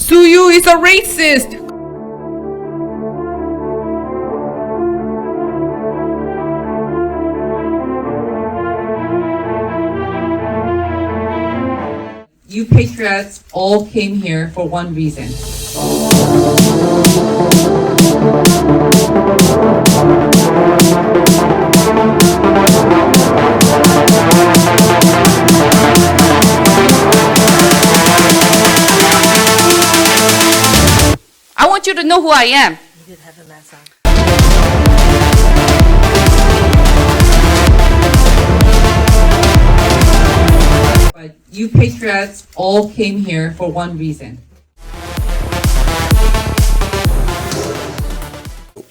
SOO YOO is a racist. You patriots all came here for one reason. I want you to know who I am. You did have a mask on. But you patriots all came here for one reason.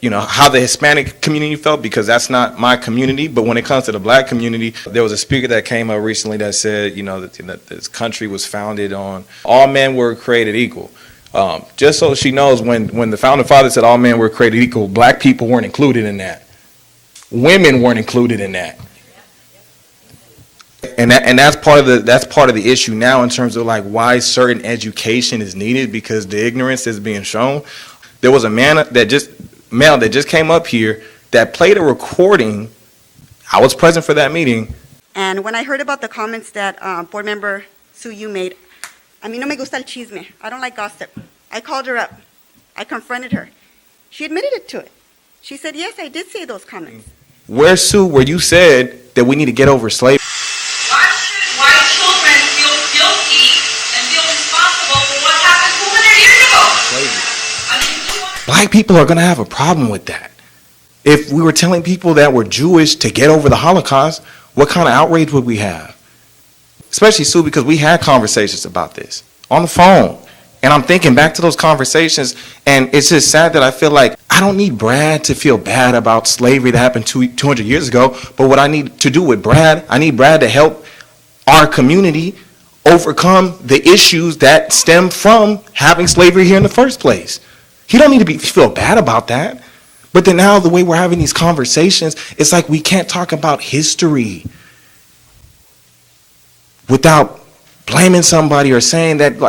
You know, how the Hispanic community felt, because that's not my community. But when it comes to the black community, there was a speaker that came up recently that said, you know, that this country was founded on all men were created equal. Just so she knows, when the founding father said all men were created equal, black people weren't included in that. Women weren't included in that. And that's part of the issue now, in terms of like why certain education is needed, because the ignorance is being shown. There was a male that just came up here that played a recording. I was present for that meeting. And when I heard about the comments that board member SOO YOO made, a mí no me gusta el chisme. I don't like gossip. I called her up. I confronted her. She admitted it to it. She said, yes, I did say those comments. Where's Sue, where you said that we need to get over slavery? Why should white children feel guilty and feel responsible for what happened 200 years ago? I mean, Black people are going to have a problem with that. If we were telling people that we're Jewish to get over the Holocaust, what kind of outrage would we have? Especially, Sue, because we had conversations about this on the phone. And I'm thinking back to those conversations, and it's just sad that I feel like I don't need Brad to feel bad about slavery that happened 200 years ago. But what I need to do with Brad, I need Brad to help our community overcome the issues that stem from having slavery here in the first place. He don't need to feel bad about that. But then now the way we're having these conversations, it's like we can't talk about history without blaming somebody or saying that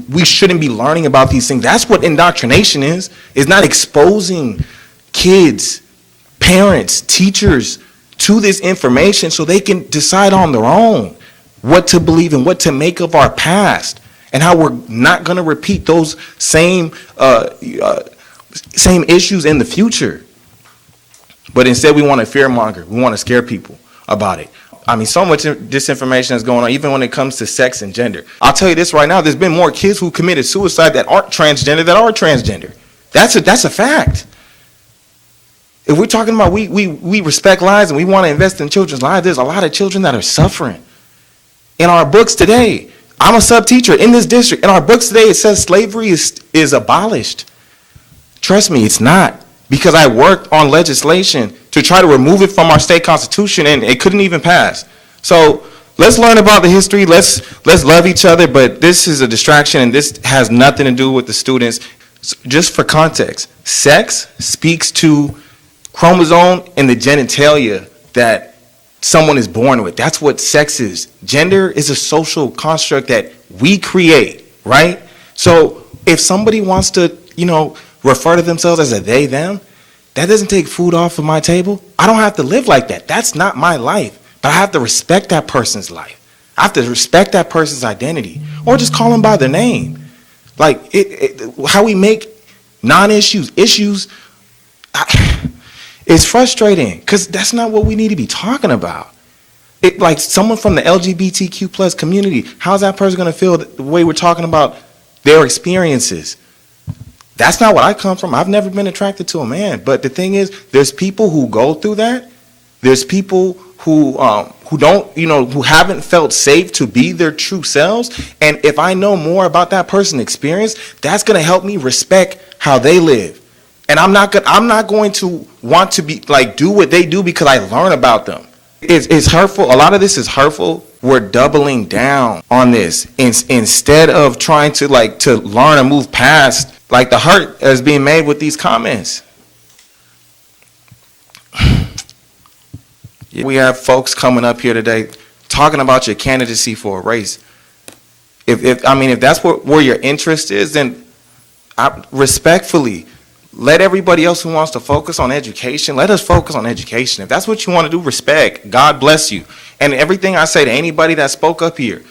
we shouldn't be learning about these things. That's what indoctrination is not exposing kids, parents, teachers to this information so they can decide on their own what to believe and what to make of our past, and how we're not going to repeat those same issues in the future. But instead we want to fearmonger. We want to scare people about it. I mean, so much disinformation is going on, even when it comes to sex and gender. I'll tell you this right now, there's been more kids who committed suicide that aren't transgender that are transgender. That's a fact. If we're talking about we respect lives and we want to invest in children's lives, there's a lot of children that are suffering. In our books today, I'm a sub-teacher in this district. In our books today, it says slavery is abolished. Trust me, it's not. Because I worked on legislation to try to remove it from our state constitution, and it couldn't even pass. So let's learn about the history. Let's love each other. But this is a distraction, and this has nothing to do with the students. So just for context, sex speaks to chromosome and the genitalia that someone is born with. That's what sex is. Gender is a social construct that we create, right? So if somebody wants to, refer to themselves as a they, them, that doesn't take food off of my table. I don't have to live like that. That's not my life. But I have to respect that person's life. I have to respect that person's identity. Or just call them by their name. Like, how we make non-issues issues, it's frustrating, because that's not what we need to be talking about. Like someone from the LGBTQ plus community, how's that person going to feel the way we're talking about their experiences? That's not what I come from. I've never been attracted to a man. But the thing is, there's people who go through that. There's people who don't, who haven't felt safe to be their true selves. And if I know more about that person's experience, that's going to help me respect how they live. And I'm not going to want to be do what they do because I learn about them. It's hurtful. A lot of this is hurtful. We're doubling down on this instead of trying to learn and move past the hurt that's being made with these comments. We have folks coming up here today talking about your candidacy for a race. If that's where your interest is, then respectfully, let everybody else who wants to focus on education, let us focus on education. If that's what you want to do, respect. God bless you. And everything I say to anybody that spoke up here,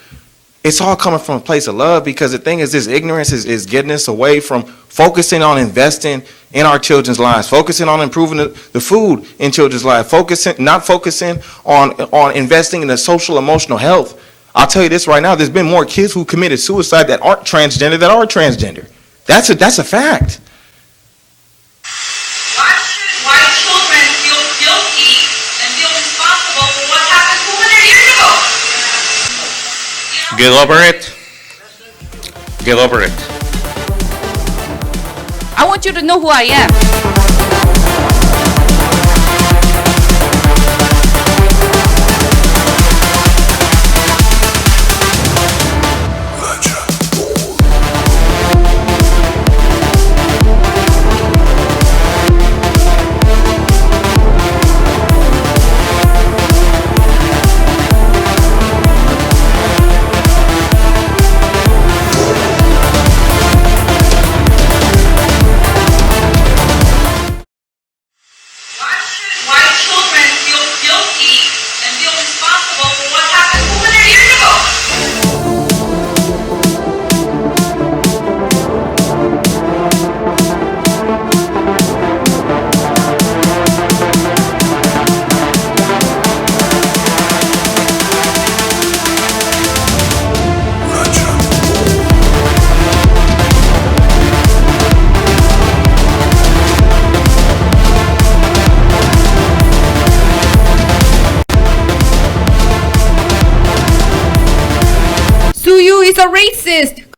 it's all coming from a place of love, because the thing is, this ignorance is getting us away from focusing on investing in our children's lives, focusing on improving the food in children's lives, not focusing on investing in the social emotional health. I'll tell you this right now, there's been more kids who committed suicide that aren't transgender that are transgender. That's a fact. Why should white children feel guilty and feel responsible for what happened 200 years ago? Get over it. Get over it. I want you to know who I am. Why should white children feel guilty and feel responsible for what happened 200 years ago? SOO YOO is a racist.